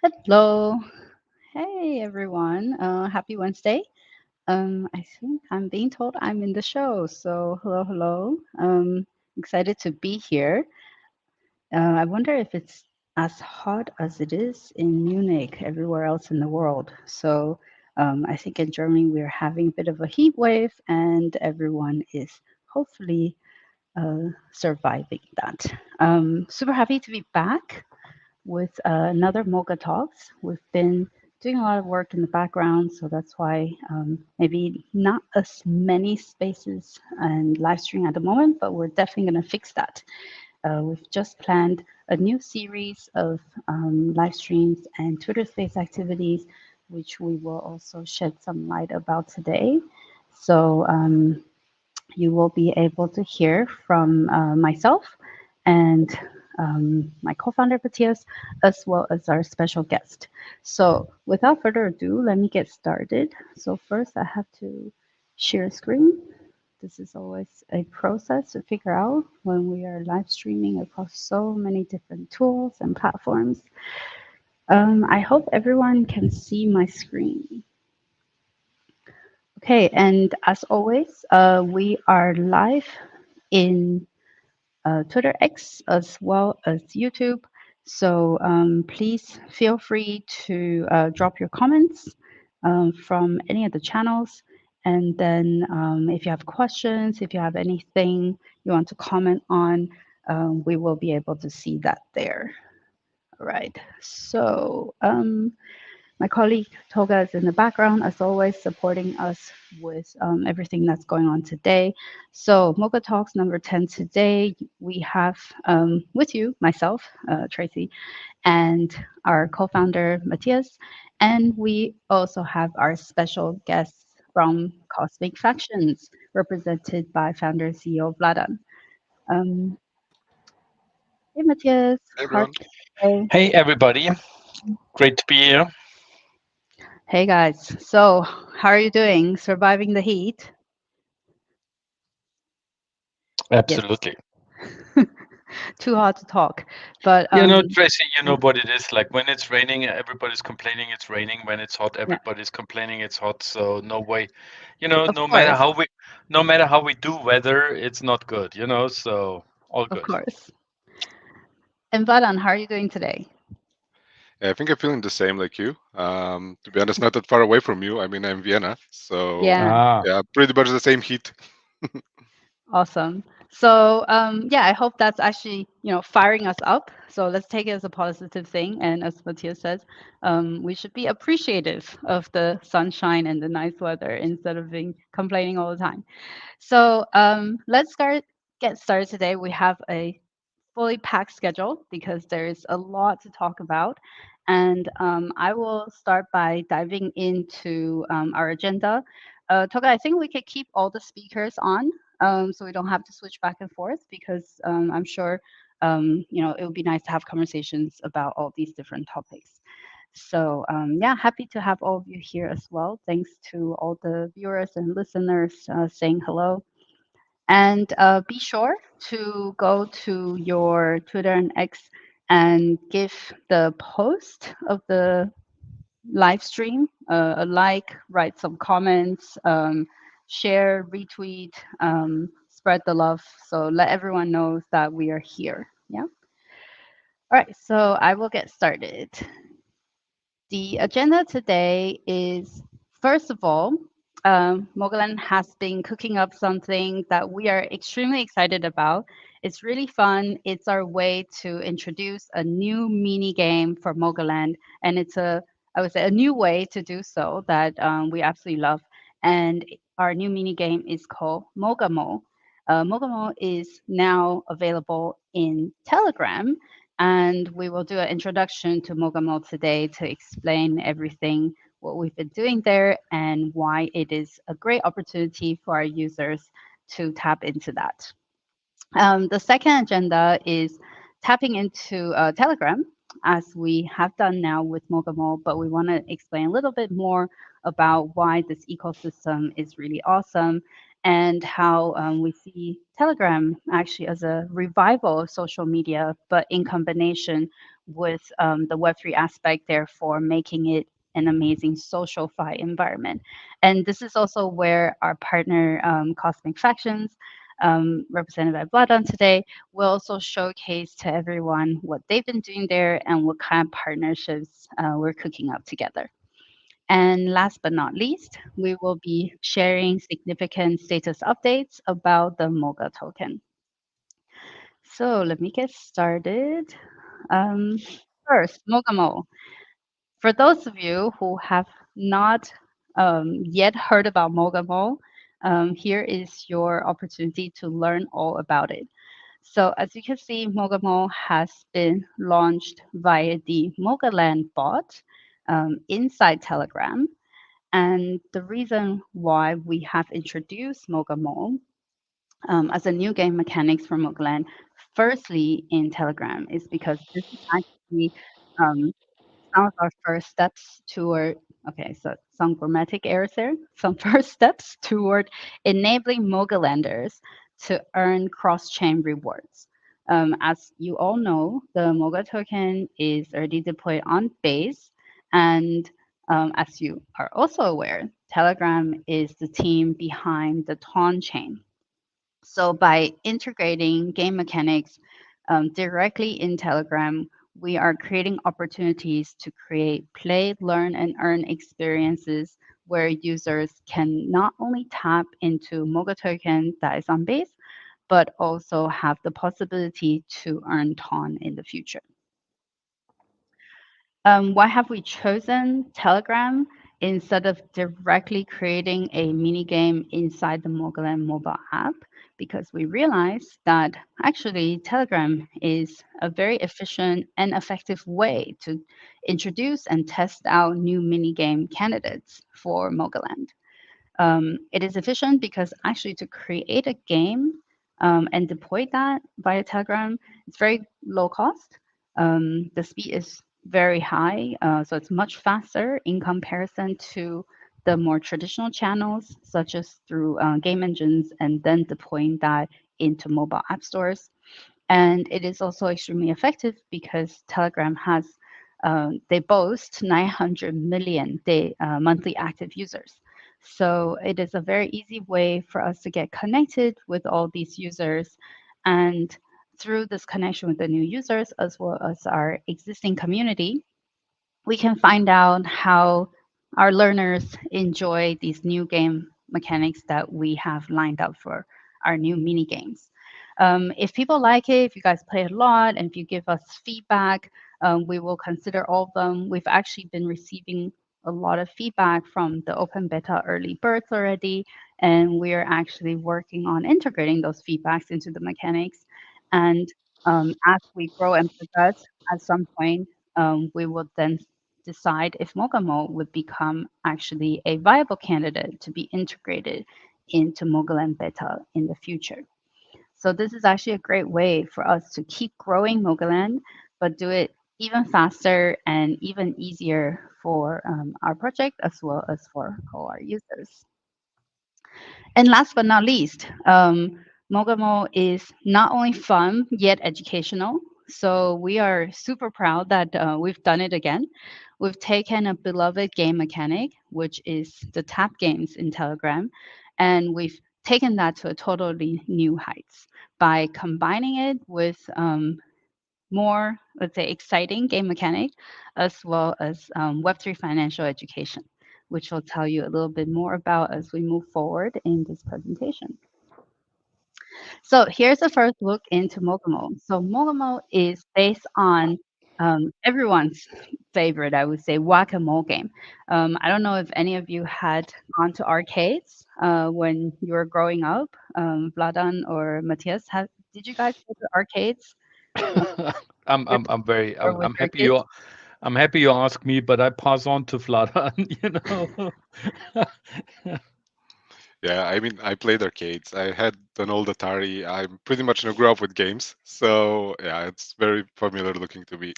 Hello. Hey, everyone. Happy Wednesday. I think I'm being told I'm in the show. So, hello, hello. Excited to be here. I wonder if it's as hot as it is in Munich, everywhere else in the world. So, I think in Germany we're having a bit of a heat wave, and everyone is hopefully surviving that. Super happy to be back with another MogaTalks. Talks. We've been doing a lot of work in the background, so that's why maybe not as many spaces and live stream at the moment, but we're definitely going to fix that. We've just planned a new series of live streams and Twitter Space activities, which we will also shed some light about today. So you will be able to hear from myself and my co-founder Matthias, as well as our special guest. So without further ado, let me get started. So first I have to share a screen. This is always a process to figure out when we are live streaming across so many different tools and platforms. I hope everyone can see my screen. Okay, and as always, we are live in Twitter X as well as YouTube. So please feel free to drop your comments from any of the channels. And then if you have questions, if you have anything you want to comment on, we will be able to see that there. All right. So my colleague Toga is in the background, as always, supporting us with everything that's going on today. So, Moga Talks number 10 today, we have with you myself, Tracy, and our co founder, Matthias. And we also have our special guests from Cosmic Factions, represented by founder CEO Vladan. Um, hey, Matthias, Hey how are everyone. you today? Hey everybody, great to be here. Hey, guys. So, how are you doing? Surviving the heat? Yes. Absolutely. Too hard to talk. But Tracy, you yeah, know what it is like when it's raining, everybody's complaining it's raining. When it's hot, yeah, everybody's complaining it's hot. So no way, of no matter course, how we do weather, it's not good, so all of good. course. And Vadan, how are you doing today? Yeah, I think I'm feeling the same like you. To be honest, not that far away from you. I mean, I'm Vienna, so Yeah, Ah, yeah, pretty much the same heat. awesome. So yeah, I hope that's actually firing us up. So let's take it as a positive thing. And as Matthias says, we should be appreciative of the sunshine and the nice weather instead of being complaining all the time. So get started today. We have a fully packed schedule because there's a lot to talk about. And I will start by diving into our agenda. Toga, I think we could keep all the speakers on so we don't have to switch back and forth because I'm sure it would be nice to have conversations about all these different topics. So yeah, happy to have all of you here as well. Thanks to all the viewers and listeners saying hello. And be sure to go to your Twitter and X and give the post of the live stream a like, write some comments, share, retweet, spread the love. So let everyone know that we are here. Yeah. All right. So I will get started. The agenda today is, first of all, Mogaland has been cooking up something that we are extremely excited about. It's really fun. It's our way to introduce a new mini game for Mogaland, and it's I would say, a new way to do so that we absolutely love. And our new mini game is called MogaMole. MogaMole is now available in Telegram, and we will do an introduction to MogaMole today to explain everything, what we've been doing there, and why it is a great opportunity for our users to tap into that. The second agenda is tapping into Telegram, as we have done now with MogaMole, but we want to explain a little bit more about why this ecosystem is really awesome and how we see Telegram actually as a revival of social media, but in combination with the Web3 aspect, therefore making it an amazing social fi environment. And this is also where our partner, Cosmic Factions, represented by Vladan today, will also showcase to everyone what they've been doing there and what kind of partnerships we're cooking up together. And last but not least, we will be sharing significant status updates about the MOGA token. So let me get started. Um, First, MogaMole. For those of you who have not yet heard about MogaMole, here is your opportunity to learn all about it. So as you can see, MogaMole has been launched via the MogaLand bot inside Telegram. And the reason why we have introduced MogaMole as a new game mechanics for MogaLand, firstly in Telegram, is because this is actually um, some of our first steps toward, okay, so some grammatic errors there, some first steps toward enabling Mogalanders to earn cross-chain rewards. As you all know, the Moga token is already deployed on Base, and as you are also aware, Telegram is the team behind the Ton chain. So by integrating game mechanics directly in Telegram, we are creating opportunities to create play, learn, and earn experiences where users can not only tap into MOGA token that is on base, but also have the possibility to earn TON in the future. Why have we chosen Telegram instead of directly creating a mini game inside the MogaLand mobile app? Because we realized that actually Telegram is a very efficient and effective way to introduce and test out new mini game candidates for MogaLand. It is efficient because actually to create a game and deploy that via Telegram, it's very low cost. The speed is very high, so it's much faster in comparison to the more traditional channels, such as through game engines and then deploying that into mobile app stores. And it is also extremely effective because Telegram has, they boast 900 million monthly active users. So it is a very easy way for us to get connected with all these users. And through this connection with the new users, as well as our existing community, we can find out how our learners enjoy these new game mechanics that we have lined up for our new mini games. If people like it, if you guys play a lot, and if you give us feedback, we will consider all of them. We've actually been receiving a lot of feedback from the open beta early birds already, and we are actually working on integrating those feedbacks into the mechanics. And as we grow and progress, at some point, we will then decide if MogaMo would become actually a viable candidate to be integrated into Mogaland Beta in the future. So this is actually a great way for us to keep growing Mogaland, but do it even faster and even easier for our project as well as for all our users. And last but not least, MogaMo is not only fun yet educational. So we are super proud that we've done it again. We've taken a beloved game mechanic, which is the tap games in Telegram, and we've taken that to a totally new heights by combining it with more, let's say, exciting game mechanic, as well as Web3 financial education, which we'll tell you a little bit more about as we move forward in this presentation. So here's the first look into MogaMole. So MogaMole is based on everyone's favorite, I would say, whack-a-mole game. I don't know if any of you had gone to arcades when you were growing up. Vladan or Matthias, did you guys go to arcades with I'm very or with I'm your happy kids? I'm happy you asked me, but I pass on to Vladan, you know. Yeah, I mean, I played arcades. I had an old Atari. I'm pretty much grew up with games, so yeah, it's very familiar looking to me.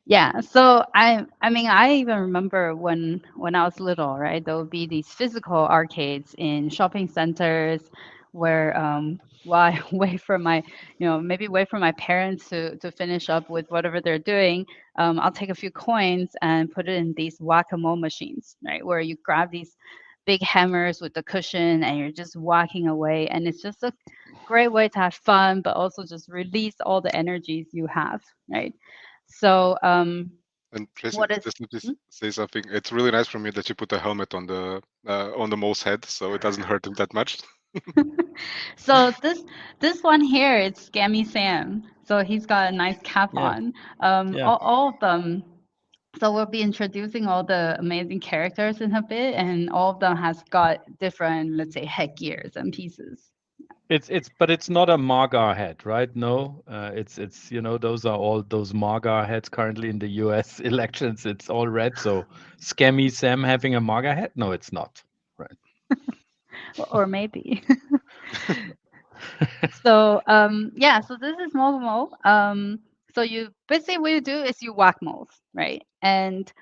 Yeah, so I mean I even remember when I was little, right? There would be these physical arcades in shopping centers where while I wait for my, maybe wait for my parents to finish up with whatever they're doing, I'll take a few coins and put it in these whack-a-mole machines, right? Where you grab these big hammers with the cushion and you're just whacking away, and it's just a great way to have fun, but also just release all the energies you have, right? So, And Tracy, what is just let me hmm? say something. It's really nice from you that you put a helmet on the mole's head, so it doesn't hurt him that much. So this one here, it's Scammy Sam. So he's got a nice cap Yeah, on. yeah. All of them. So we'll be introducing all the amazing characters in a bit, and all of them has got different, let's say, headgears and pieces. But it's not a MAGA head, right? No, it's those are all those MAGA heads currently in the U.S. elections. It's all red. So Scammy Sam having a MAGA head? No, it's not. Right. Or maybe. So yeah, so this is MogaMole. So you basically what you do is you whack moles, right? And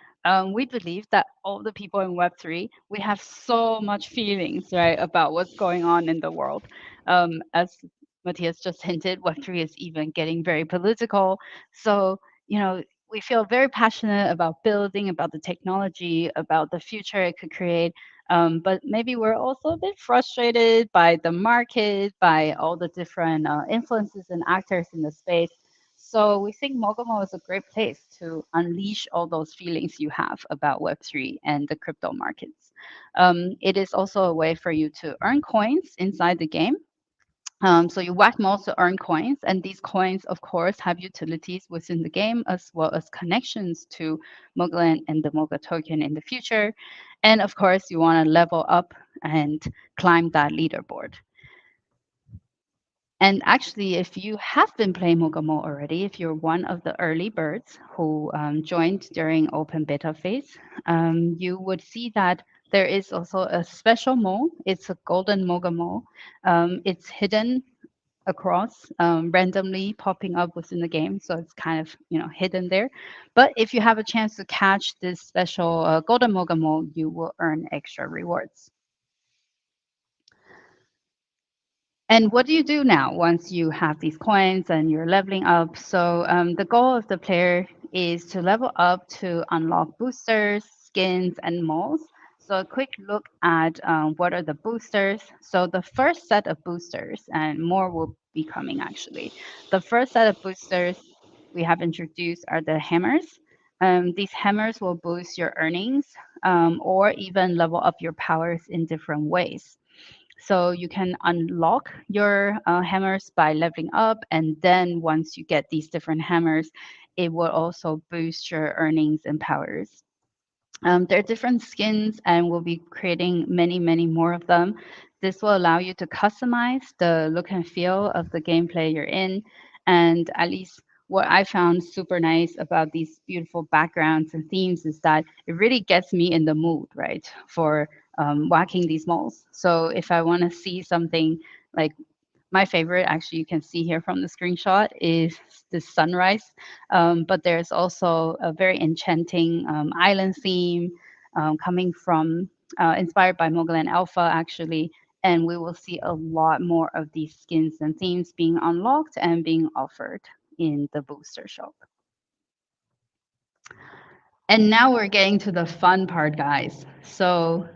we believe that all the people in Web3, we have so much feelings, right, about what's going on in the world. As Matthias just hinted, Web3 is even getting very political. So, we feel very passionate about building, about the technology, about the future it could create, but maybe we're also a bit frustrated by the market, by all the different influences and actors in the space. So we think Mogomo is a great place to unleash all those feelings you have about Web3 and the crypto markets. It is also a way for you to earn coins inside the game. So you whack moles to earn coins, and these coins, of course, have utilities within the game as well as connections to Mogland and the Moga token in the future. And of course, you want to level up and climb that leaderboard. And actually, if you have been playing MogaMole already, if you're one of the early birds who joined during open beta phase, you would see that there is also a special mole. It's a golden MogaMole. It's hidden across, randomly popping up within the game, so it's kind of hidden there. But if you have a chance to catch this special golden MogaMole, you will earn extra rewards. And what do you do now once you have these coins and you're leveling up? So the goal of the player is to level up to unlock boosters, skins, and moles. So a quick look at what are the boosters. So the first set of boosters, and more will be coming actually. The first set of boosters we have introduced are the hammers. These hammers will boost your earnings, or even level up your powers in different ways. So you can unlock your hammers by leveling up, and then once you get these different hammers, it will also boost your earnings and powers. There are different skins, and we'll be creating many, many more of them. This will allow you to customize the look and feel of the gameplay you're in. And at least what I found super nice about these beautiful backgrounds and themes is that it really gets me in the mood, right, for whacking these moles. So if I want to see something like my favorite, actually, you can see here from the screenshot, is the sunrise. But there's also a very enchanting island theme coming from, inspired by Mogoland Alpha, actually. And we will see a lot more of these skins and themes being unlocked and being offered in the booster shop. And now we're getting to the fun part, guys. So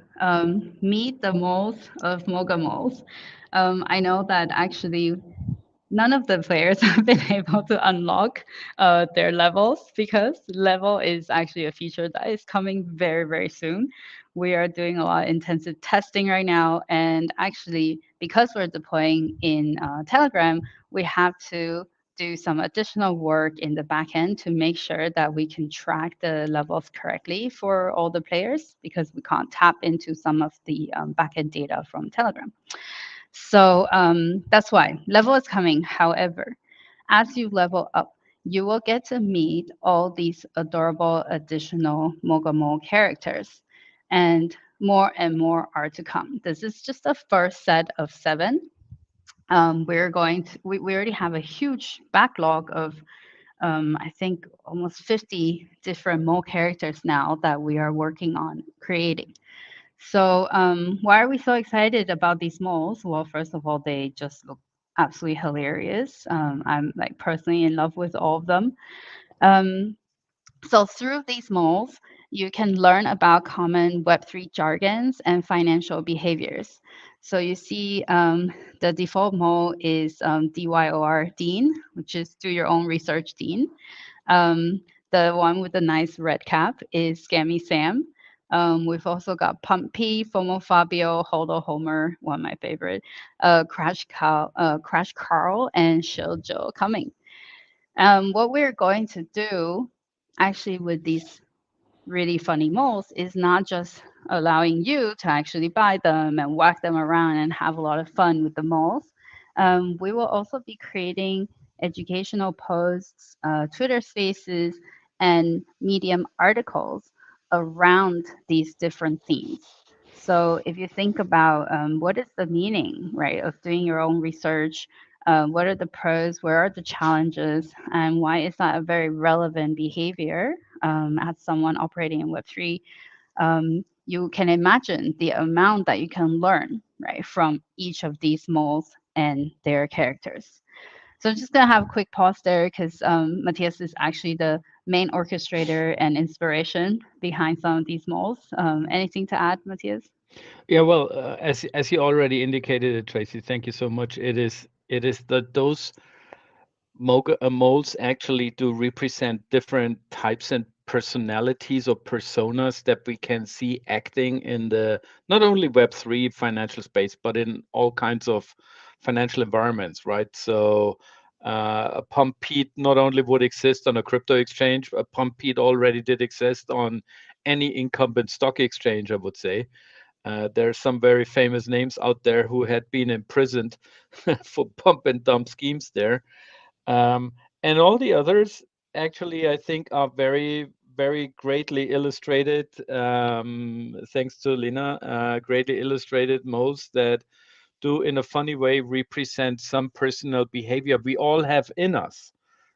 meet the moles of MogaMoles. I know that actually none of the players have been able to unlock their levels because level is actually a feature that is coming very, very soon. We are doing a lot of intensive testing right now. And actually, because we're deploying in Telegram, we have to do some additional work in the backend to make sure that we can track the levels correctly for all the players because we can't tap into some of the backend data from Telegram. So that's why level is coming. However, as you level up, you will get to meet all these adorable additional MogaMole characters, and more are to come. This is just the first set of 7. We already have a huge backlog of I think almost 50 different mole characters now that we are working on creating. So why are we so excited about these moles? Well, first of all, they just look absolutely hilarious. I'm like personally in love with all of them. Um, so through these moles, you can learn about common Web3 jargons and financial behaviors. So you see the default mole is DYOR Dean, which is do your own research Dean. Um, the one with the nice red cap is Scammy Sam. We've also got Pump P, FOMO Fabio, Holdo Homer, one of my favorite, Crash Carl, and Shill Joe coming. What we're going to do actually with these really funny moles is not just allowing you to actually buy them and whack them around and have a lot of fun with the moles. We will also be creating educational posts, Twitter spaces, and Medium articles around these different themes. So if you think about what is the meaning, right, of doing your own research, what are the pros, where are the challenges, and why is that a very relevant behavior as someone operating in Web3, you can imagine the amount that you can learn, right, from each of these moles and their characters. So I'm just going to have a quick pause there because Matthias is actually the main orchestrator and inspiration behind some of these moles. Anything to add, Matthias? Yeah, well, as you already indicated it, Tracy, thank you so much. It is that those MOGA moles actually do represent different types and personalities or personas that we can see acting in the not only Web3 financial space, but in all kinds of financial environments, right? So a pump Pete not only would exist on a crypto exchange, a pump Pete already did exist on any incumbent stock exchange, I would say. There are some very famous names out there who had been imprisoned for pump and dump schemes there. Um, and all the others, actually, I think are very, very greatly illustrated, thanks to Lina, greatly illustrated modes that do, in a funny way, represent some personal behavior we all have in us,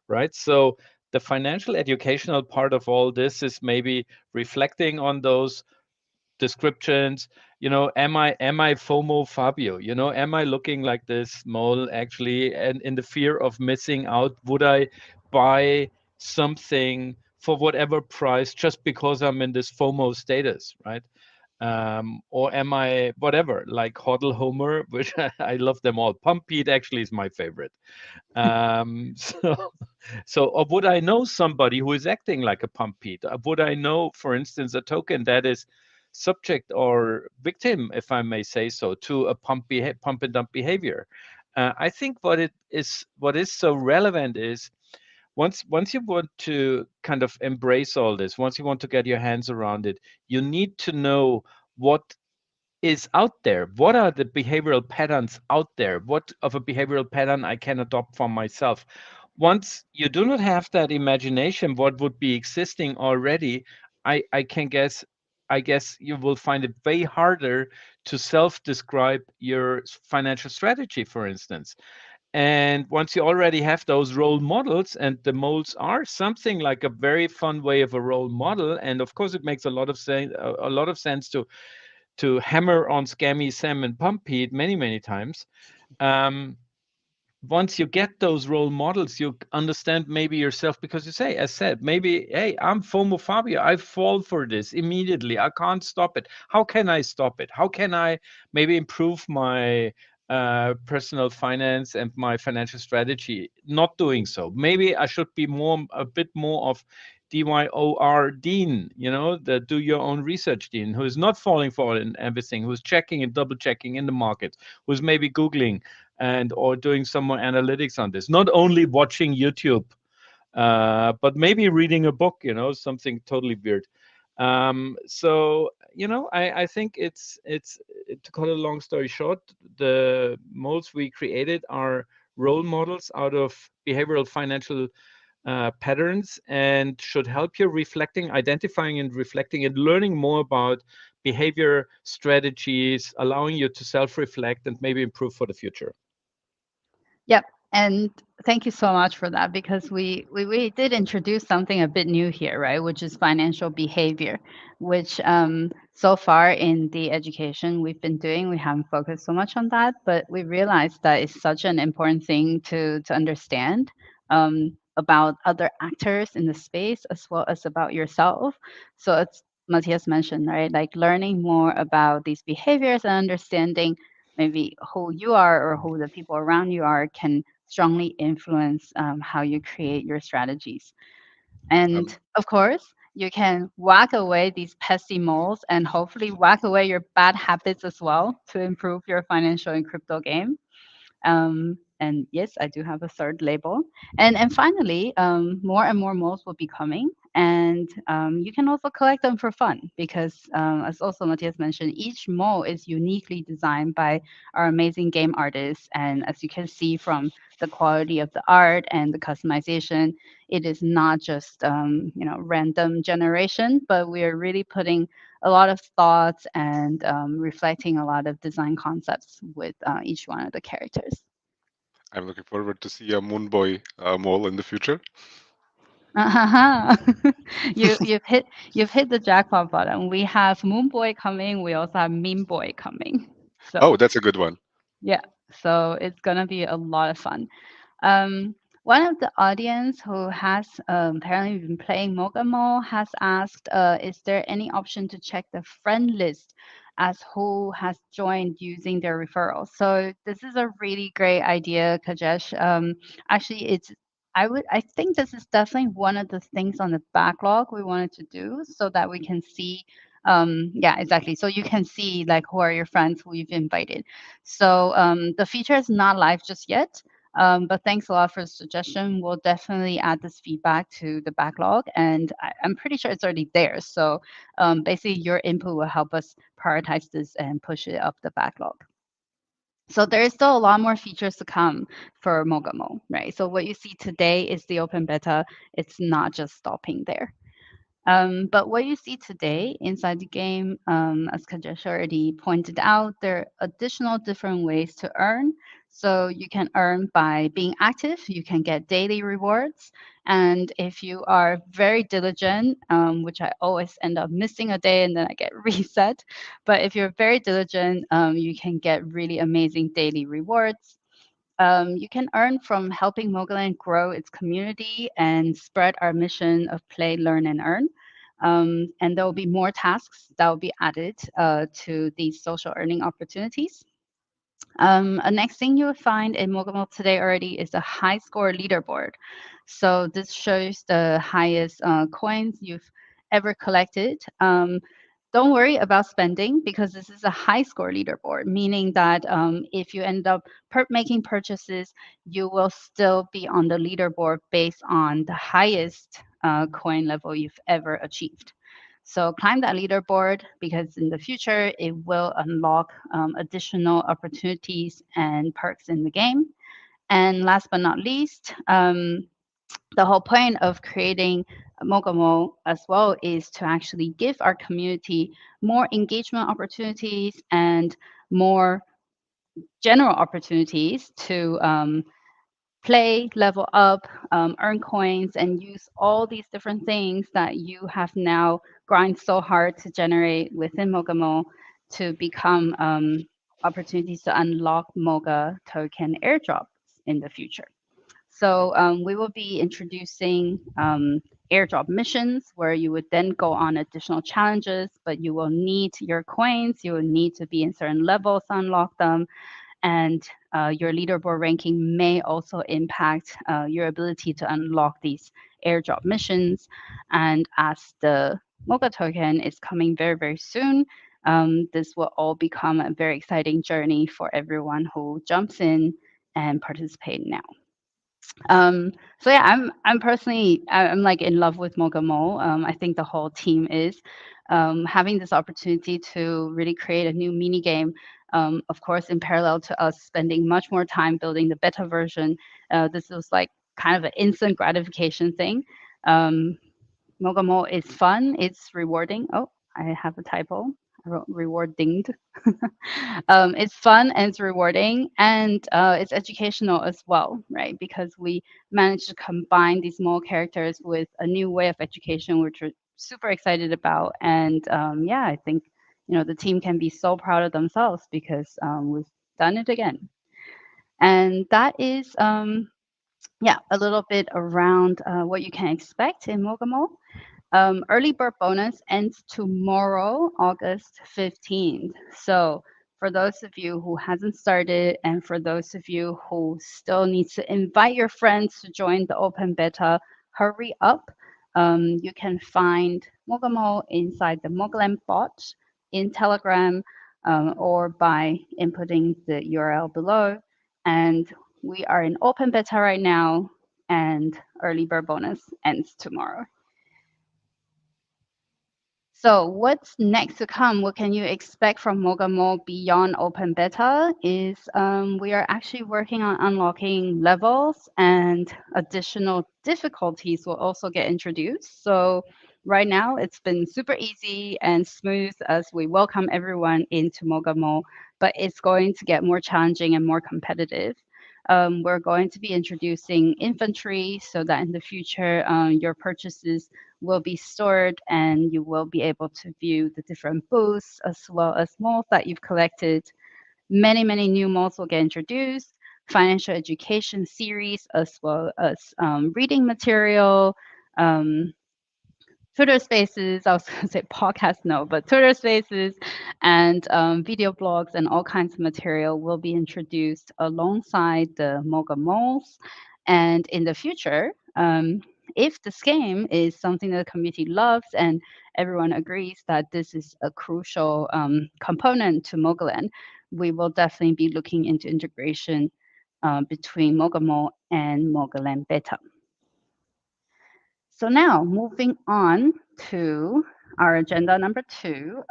right? So the financial educational part of all this is maybe reflecting on those descriptions. Am I FOMO Fabio? Am I looking like this mole actually, and in the fear of missing out? Would I buy something for whatever price just because I'm in this FOMO status, right? Or am I whatever, like Hoddle Homer, which I love them all. Pump Pete actually is my favorite. So or would I know somebody who is acting like a pump Pete? Would I know, for instance, a token that is subject or victim, if I may say so, to a pump and dump behavior? I think what is so relevant is once you want to kind of embrace all this, once you want to get your hands around it, you need to know what is out there. What are the behavioral patterns out there? What of a behavioral pattern I can adopt for myself? Once you do not have that imagination, what would be existing already, I guess you will find it way harder to self-describe your financial strategy, for instance. And once you already have those role models, and the molds are something like a very fun way of a role model, and of course it makes a lot of sense to hammer on Scammy Sam and Pumpy many, many times. Um, Once you get those role models, you understand maybe yourself, because you say, as said, maybe, hey, I'm FOMOphobia. I fall for this immediately. I can't stop it. How can I stop it? How can I maybe improve my personal finance and my financial strategy? Not doing so. Maybe I should be a bit more of DYOR Dean, the do your own research Dean, who is not falling for everything, who's checking and double checking in the market, who's maybe Googling and or doing some more analytics on this, not only watching YouTube, but maybe reading a book, something totally weird. So I think it's to cut a long story short, the molds we created are role models out of behavioral financial patterns, and should help you reflecting, identifying and reflecting and learning more about behavior strategies, allowing you to self-reflect and maybe improve for the future. Yep. And thank you so much for that because we did introduce something a bit new here, right? Which is financial behavior, which so far in the education we've been doing, we haven't focused so much on that, but we realized that it's such an important thing to understand about other actors in the space as well as about yourself. So it's Matthias mentioned, right? Like learning more about these behaviors and understanding maybe who you are or who the people around you are can strongly influence how you create your strategies. And Um, of course, you can whack away these pesky moles and hopefully whack away your bad habits as well to improve your financial and crypto game. And yes, I do have a third label. And finally, more and more moles will be coming. And you can also collect them for fun because, as also Matthias mentioned, each mole is uniquely designed by our amazing game artists. And as you can see from the quality of the art and the customization, it is not just random generation, but we are really putting a lot of thoughts and reflecting a lot of design concepts with each one of the characters. I'm looking forward to see a Moon Boy mole in the future. You've hit the jackpot button. We have Moon Boy coming. We also have Meme Boy coming. Oh, So that's a good one. yeah, so it's gonna be a lot of fun. One of the audience who has apparently been playing MogaMole has asked, is there any option to check the friend list as who has joined using their referral? So this is a really great idea, Kajesh. Actually, I think this is definitely one of the things on the backlog we wanted to do so that we can see. Yeah, exactly. So you can see like who are your friends who you've invited. So the feature is not live just yet, but thanks a lot for the suggestion. We'll definitely add this feedback to the backlog, and I'm pretty sure it's already there. So basically, your input will help us prioritize this and push it up the backlog. So there is still a lot more features to come for MogaMo, right? So what you see today is the open beta. It's not just stopping there. But what you see today inside the game, as Kajesh already pointed out, there are additional different ways to earn. So you can earn by being active, you can get daily rewards. And if you are very diligent, which I always end up missing a day and then I get reset, but if you're very diligent, you can get really amazing daily rewards. You can earn from helping Mogaland grow its community and spread our mission of play, learn, and earn. And there will be more tasks that will be added to these social earning opportunities. A next thing you will find in MogaMob today already is a high score leaderboard. So this shows the highest coins you've ever collected. Don't worry about spending because this is a high score leaderboard, meaning that if you end up making purchases, you will still be on the leaderboard based on the highest coin level you've ever achieved. So climb that leaderboard because in the future it will unlock additional opportunities and perks in the game. And last but not least, the whole point of creating Mogamo as well is to actually give our community more engagement opportunities and more general opportunities to play, level up, earn coins, and use all these different things that you have now grind so hard to generate within Mogamo to become opportunities to unlock Moga token airdrops in the future. So we will be introducing airdrop missions where you would then go on additional challenges, but you will need your coins. You will need to be in certain levels to unlock them. And your leaderboard ranking may also impact your ability to unlock these airdrop missions. And as the MOGA token is coming very, very soon, this will all become a very exciting journey for everyone who jumps in and participate now. So yeah, I'm personally I'm like in love with MogaMole. I think the whole team is having this opportunity to really create a new mini game. Of course, in parallel to us spending much more time building the beta version, this was like kind of an instant gratification thing. Um, MogaMole is fun. It's rewarding. Oh, I have a typo. rewarding. It's fun and it's rewarding and it's educational as well, right? Because we managed to combine these small characters with a new way of education, which we're super excited about. And yeah, I think the team can be so proud of themselves because we've done it again. And that is yeah, a little bit around what you can expect in MogaMole. Early bird bonus ends tomorrow, August 15th. So for those of you who hasn't started and for those of you who still need to invite your friends to join the open beta, hurry up. You can find Mogamo inside the Mogaland bot in Telegram or by inputting the URL below. And we are in open beta right now and early bird bonus ends tomorrow. So what's next to come? What can you expect from MogaMole beyond open beta is we are actually working on unlocking levels and additional difficulties will also get introduced. So right now it's been super easy and smooth as we welcome everyone into MogaMole, but it's going to get more challenging and more competitive. We're going to be introducing infantry so that in the future your purchases will be stored and you will be able to view the different booths as well as moles that you've collected. Many new moles will get introduced, financial education series as well as reading material, um, Twitter Spaces. I was going to say podcast, no, but Twitter Spaces and video blogs and all kinds of material will be introduced alongside the MogaMoles. And in the future, if this game is something that the community loves and everyone agrees that this is a crucial component to Mogaland, we will definitely be looking into integration between MogaMole and Mogaland Beta. So now moving on to our agenda number 2.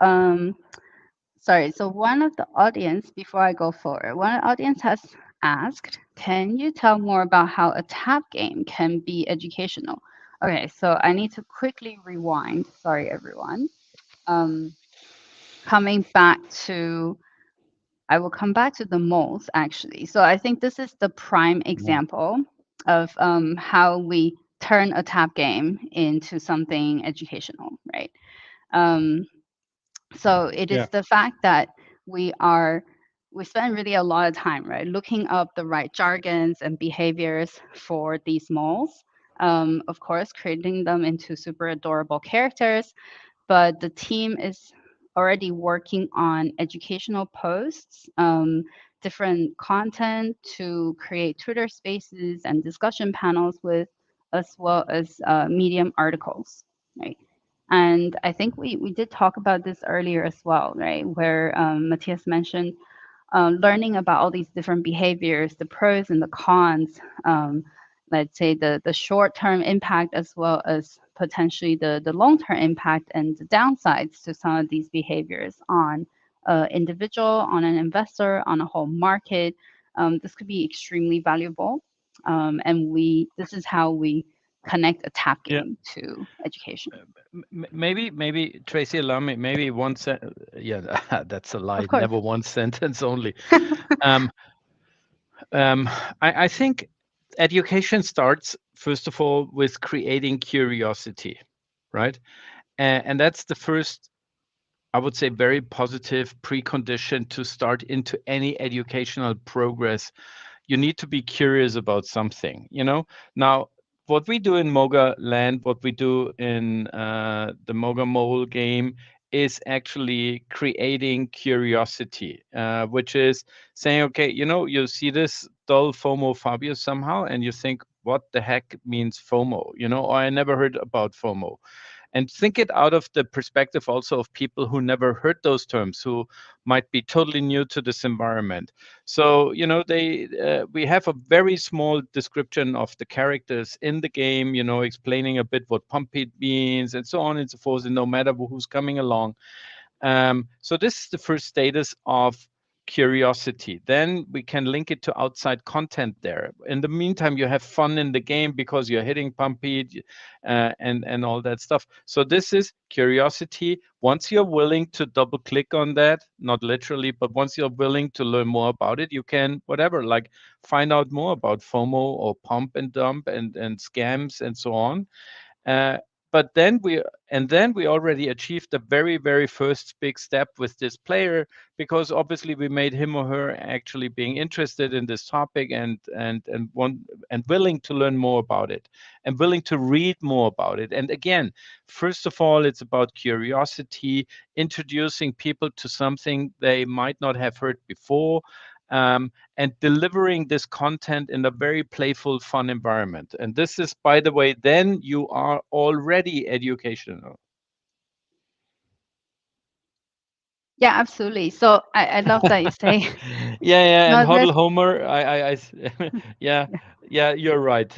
Sorry, so one of the audience, before I go forward, one of the audience has asked, can you tell more about how a tab game can be educational? Okay, so I need to quickly rewind. Sorry, everyone. Coming back to, I will come back to the moles actually. So I think this is the prime example of how we turn a tab game into something educational, right? So it is the fact that we spend really a lot of time, right, looking up the right jargons and behaviors for these moles. Of course, creating them into super adorable characters, but the team is already working on educational posts, different content to create Twitter spaces and discussion panels with, as well as Medium articles, right? And I think we did talk about this earlier as well, right? Where Matthias mentioned learning about all these different behaviors, the pros and the cons, let's say the short-term impact as well as potentially the long-term impact and the downsides to some of these behaviors on an individual, on an investor, on a whole market. This could be extremely valuable. And this is how we connect a tap game to education. Maybe Tracy, allow me, maybe one sentence. Yeah, that's a lie. course. Never one sentence only. I think education starts, first of all, with creating curiosity, right? And that's the first, I would say, very positive precondition to start into any educational progress. You need to be curious about something, Now, what we do in Moga Land, what we do in the Moga Mole game is actually creating curiosity, which is saying, okay, you see this dull FOMO Fabio somehow, and you think, what the heck means FOMO, or I never heard about FOMO. And think it out of the perspective also of people who never heard those terms, who might be totally new to this environment. So, we have a very small description of the characters in the game, explaining a bit what pump it means and so on and so forth, and no matter who's coming along. So this is the first status of curiosity. Then we can link it to outside content there. In the meantime, you have fun in the game because you're hitting Pumpy and all that stuff. So this is curiosity. Once you're willing to double click on that, not literally, but once you're willing to learn more about it, you can whatever, like find out more about FOMO or pump and dump and scams and so on. Uh, but then we already achieved the very very first big step with this player, because obviously we made him or her actually being interested in this topic and want and willing to learn more about it and willing to read more about it. And again, first of all, it's about curiosity, introducing people to something they might not have heard before, and delivering this content in a very playful, fun environment. And this is, by the way, then you are already educational. Yeah, absolutely. So I love that you say Yeah, yeah, and no, Huddle let's Homer, yeah, yeah, yeah, you're right.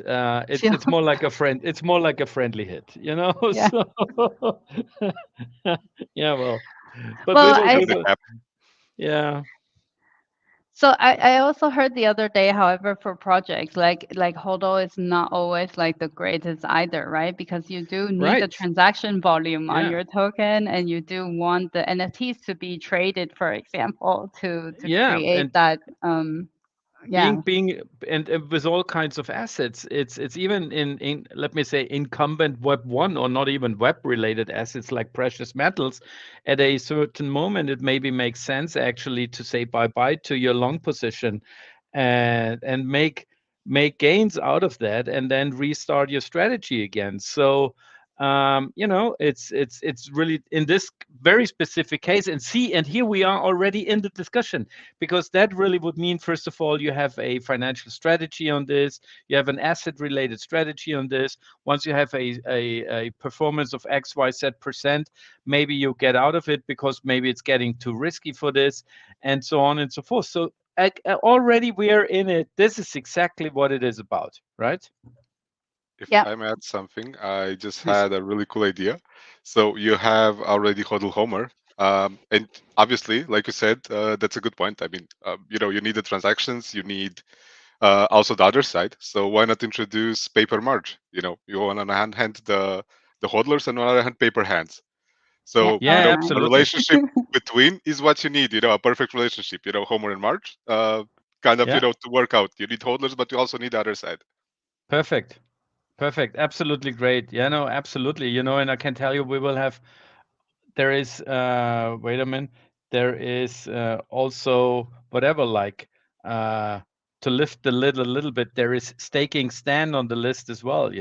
feel It's more like a friend. It's more like a friendly hit, you know. yeah. So, yeah, well, but Well, And I the cap. yeah, so I also heard the other day, however, for projects like Hodl is not always like the greatest either, right? Because you do need the right, transaction volume on yeah, your token, and you do want the NFTs to be traded, for example, to yeah, create and that yeah. being and with all kinds of assets, it's even in let me say incumbent web 1 or not even web related assets like precious metals. At a certain moment it maybe makes sense actually to say bye bye to your long position and make gains out of that and then restart your strategy again. So it's really in this very specific case. And see, and here we are already in the discussion, because that really would mean, first of all, you have a financial strategy on this, you have an asset related strategy on this. Once you have a performance of XYZ%, maybe you get out of it because maybe it's getting too risky for this, and so on and so forth. So already we are in it. This is exactly what it is about, right? If Yeah. I may add something, I just Please. had a really cool idea. So you have already Hodl Homer. And obviously, like you said, that's a good point. I mean, you need the transactions, you need also the other side. So why not introduce paper merge? You on one hand the hodlers and on the other hand paper hands. Yeah. So, Oh, Yeah, a nice. absolutely. relationship between is what you need, a perfect relationship, Homer and Marge. Kind of, Yeah, to work out. You need hodlers, but you also need the other side. perfect. Perfect. Absolutely great. Yeah, no, absolutely. And I can tell you we will have there is wait a minute. There is also whatever, like to lift the lid a little bit, there is staking stand on the list as well.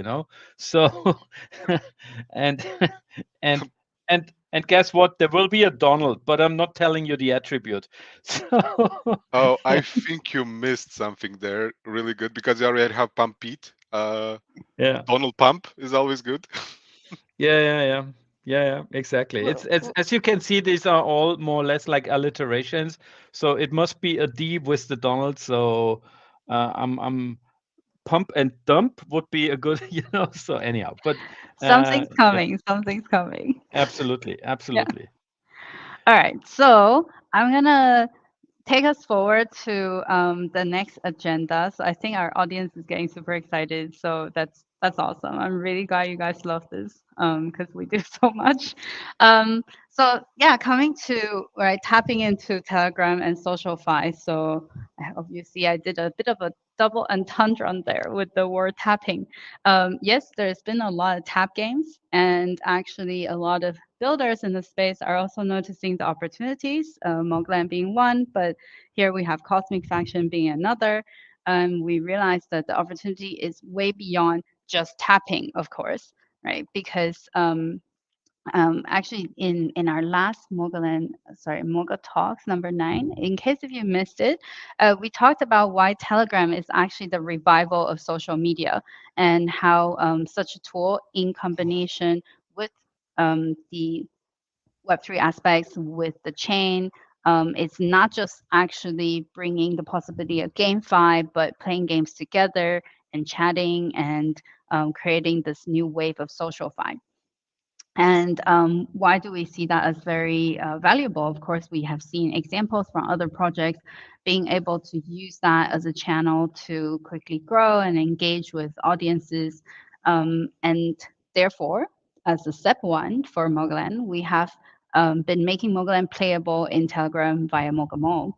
So and and and guess what? There will be a Donald, but I'm not telling you the attribute. So Oh, I think you missed something there really good because you already have Pump Pete. yeah. Donald Pump is always good. Yeah, yeah, yeah. Yeah, yeah, exactly. It's Well, as you can see, these are all more or less like alliterations. So it must be a D with the Donald. So I'm pump and dump would be a good, So anyhow, but something's yeah, coming. Something's coming. absolutely, Yeah. absolutely. All right. So I'm gonna take us forward to the next agenda. So I think our audience is getting super excited. So that's awesome. I'm really glad you guys love this because we do so much. So yeah, coming to right tapping into Telegram and SocialFi. So I hope you see I did a bit of a double entendre on there with the word tapping. Yes, there's been a lot of tap games, and actually a lot of builders in the space are also noticing the opportunities, Mogland being one, but here we have Cosmic Faction being another. We realize that the opportunity is way beyond just tapping, of course, right? Because actually in our last Moga Talks number 9, in case if you missed it, we talked about why Telegram is actually the revival of social media and how such a tool in combination with the Web3 aspects with the chain. It's not just actually bringing the possibility of GameFi, but playing games together and chatting and creating this new wave of social fi. And why do we see that as very valuable? Of course, we have seen examples from other projects being able to use that as a channel to quickly grow and engage with audiences. And therefore, as a step one for Mogaland, we have been making Mogaland playable in Telegram via MogaMole.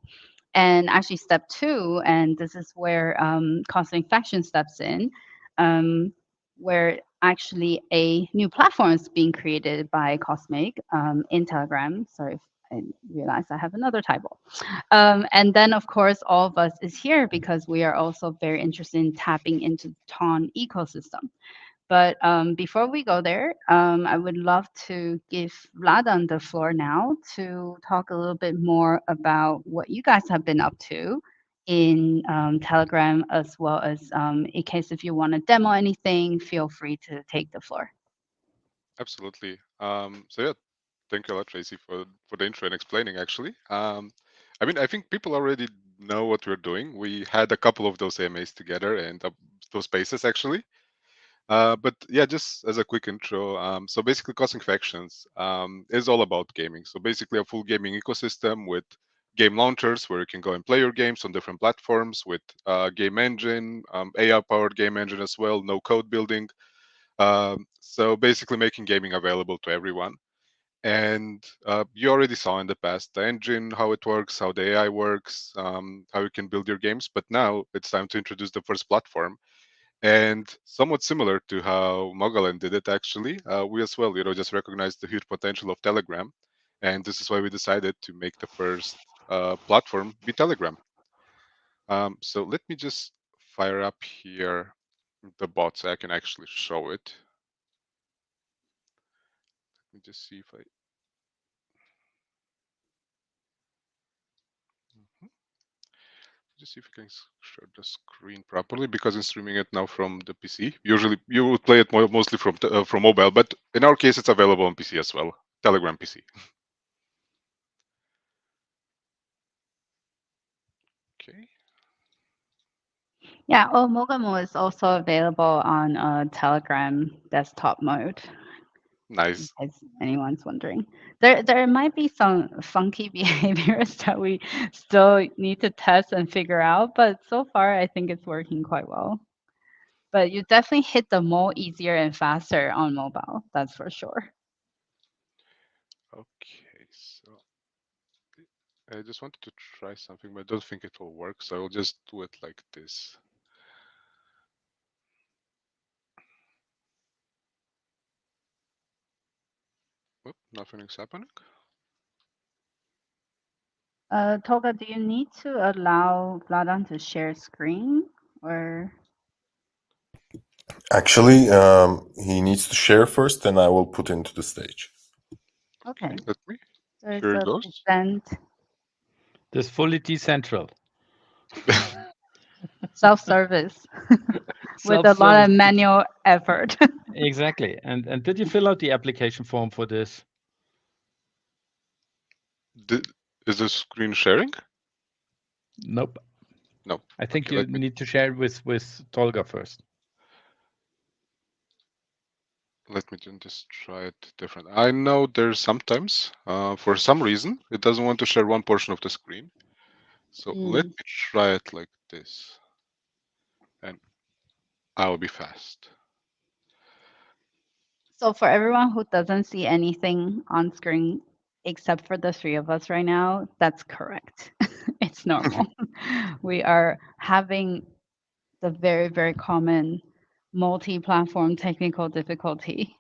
And actually, step two, and this is where Constant Faction steps in, where actually a new platform is being created by Cosmic in Telegram. Sorry if I realize I have another typo. And then, of course, all of us is here because we are also very interested in tapping into the Ton ecosystem. But before we go there, I would love to give Vladan the floor now to talk a little bit more about what you guys have been up to in Telegram, as well as in case if you want to demo anything, feel free to take the floor. Absolutely. So yeah, thank you a lot, Tracy, for the intro and explaining. Actually, I mean, I think people already know what we're doing. We had a couple of those AMAs together and those spaces actually. But yeah, just as a quick intro, so basically Cosmic Factions is all about gaming. So basically a full gaming ecosystem with game launchers where you can go and play your games on different platforms with game engine, AI-powered game engine as well, no code building. So basically making gaming available to everyone. And you already saw in the past the engine, how it works, how the AI works, how you can build your games. But now it's time to introduce the first platform. And somewhat similar to how Mogaland did it, actually, we as well, just recognized the huge potential of Telegram, and this is why we decided to make the first platform be Telegram. So let me just fire up here the bot so I can actually show it. Let me just see if I. Mhm. Just see if you can share the screen properly because I'm streaming it now from the PC. Usually, you would play it mostly from mobile, but in our case, it's available on PC as well. Telegram PC. Okay. Yeah, oh, MogaMoles is also available on Telegram desktop mode. In Nice. case anyone's wondering. There might be some funky behaviors that we still need to test and figure out, but so far I think it's working quite well. But you definitely hit the mole easier and faster on mobile, that's for sure. Okay, so I just wanted to try something, but I don't think it will work, so I'll just do it like this. Oop, nothing is happening. Tolga, do you need to allow Vladan to share screen or? Actually, he needs to share first, then I will put into the stage. Okay, Let me. there's Here it a goes. present This fully decentral. self-service with a lot Self-service. of manual effort. Exactly. And did you fill out the application form for this? Is the screen sharing? Nope. No. I think Okay, you let me need to share it with Tolga first. just try it different. I know there's sometimes, for some reason, it doesn't want to share one portion of the screen. So let me try it like this, and I'll be fast. So for everyone who doesn't see anything on screen except for the three of us right now, that's correct. It's normal. We are having the very, very common multi-platform technical difficulty.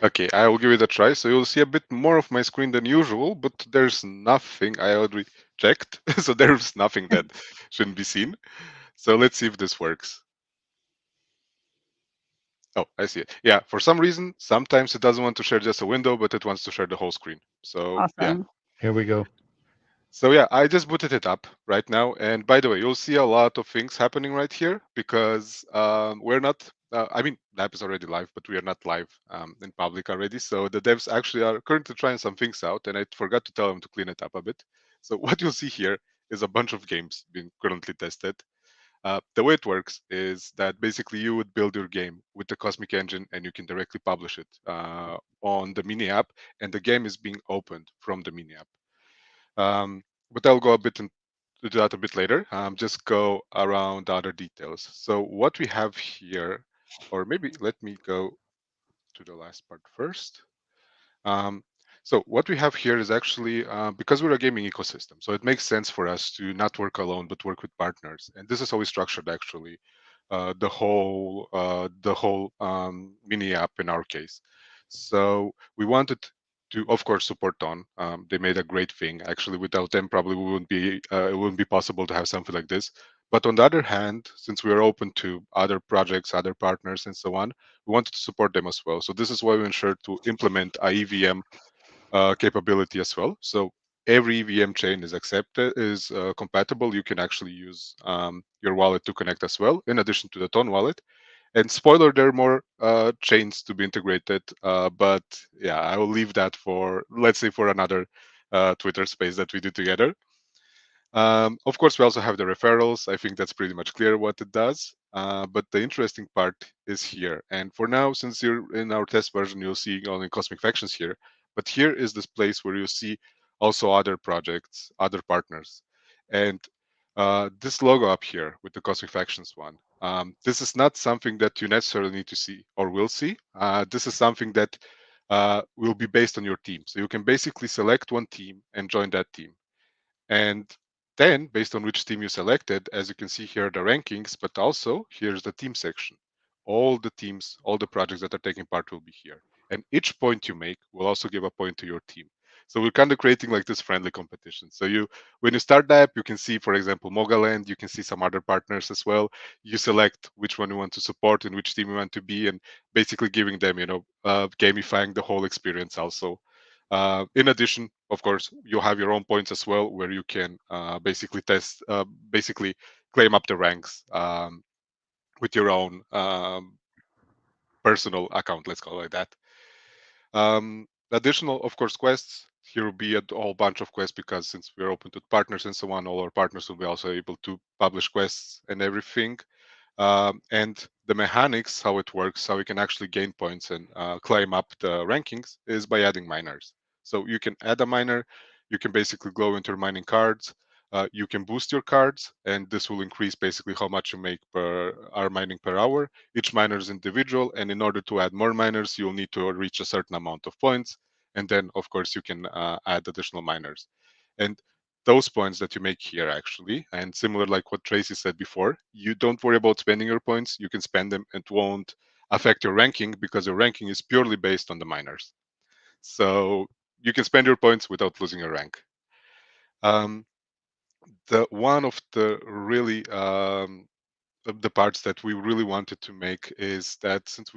Okay, I will give it a try. So you'll see a bit more of my screen than usual, but there's nothing I already checked. So there's nothing that shouldn't be seen. So let's see if this works. Oh, I see it. Yeah, for some reason, sometimes it doesn't want to share just a window, but it wants to share the whole screen. So yeah. Awesome. Here we go. So yeah, I just booted it up right now. And by the way, you'll see a lot of things happening right here because we're not, I mean, the app is already live, but we are not live in public already. So the devs actually are currently trying some things out, and I forgot to tell them to clean it up a bit. So what you'll see here is a bunch of games being currently tested. The way it works is that basically you would build your game with the Cosmic Engine and you can directly publish it on the mini app, and the game is being opened from the mini app. But I'll go a bit into that a bit later. Just go around the other details. So what we have here, or maybe let me go to the last part first. Um, so what we have here is actually because we're a gaming ecosystem, so it makes sense for us to not work alone but work with partners, and this is how we structured actually the whole mini app in our case. So we wanted to, of course, support on. They made a great thing. Actually, without them, probably we wouldn't be it wouldn't be possible to have something like this. But on the other hand, since we are open to other projects, other partners, and so on, we wanted to support them as well. So this is why we ensured to implement a EVM capability as well. So every EVM chain is compatible. You can actually use your wallet to connect as well, in addition to the Ton wallet. And spoiler, there are more chains to be integrated, but yeah, I will leave that for, let's say, for another Twitter space that we do together. Of course, we also have the referrals. I think that's pretty much clear what it does. But the interesting part is here. And for now, since you're in our test version, you'll see only Cosmic Factions here. But here is this place where you see also other projects, other partners. And this logo up here with the Cosmic Factions one, this is not something that you necessarily need to see or will see. This is something that will be based on your team. So you can basically select one team and join that team. And then, based on which team you selected, as you can see here, the rankings, but also here's the team section. All the teams, all the projects that are taking part will be here. And each point you make will also give a point to your team. So we're kind of creating like this friendly competition. So when you start the app, you can see, for example, Mogaland, you can see some other partners as well. You select which one you want to support and which team you want to be, and basically giving them, gamifying the whole experience also. In addition, of course, you have your own points as well, where you can basically claim up the ranks with your own personal account, let's call it like that. Additional, of course, quests. Here will be a whole bunch of quests because since we're open to partners and so on, all our partners will be also able to publish quests and everything. And the mechanics, how it works, how you can actually gain points and climb up the rankings is by adding miners. So you can add a miner, you can basically go into your mining cards, you can boost your cards, and this will increase basically how much you make per hour mining per hour. Each miner is individual, and in order to add more miners, you'll need to reach a certain amount of points. And then, of course, you can add additional miners. And those points that you make here actually, and similar like what Tracy said before, you don't worry about spending your points. You can spend them and it won't affect your ranking because your ranking is purely based on the miners. So you can spend your points without losing your rank. The one of the really the parts that we really wanted to make is that since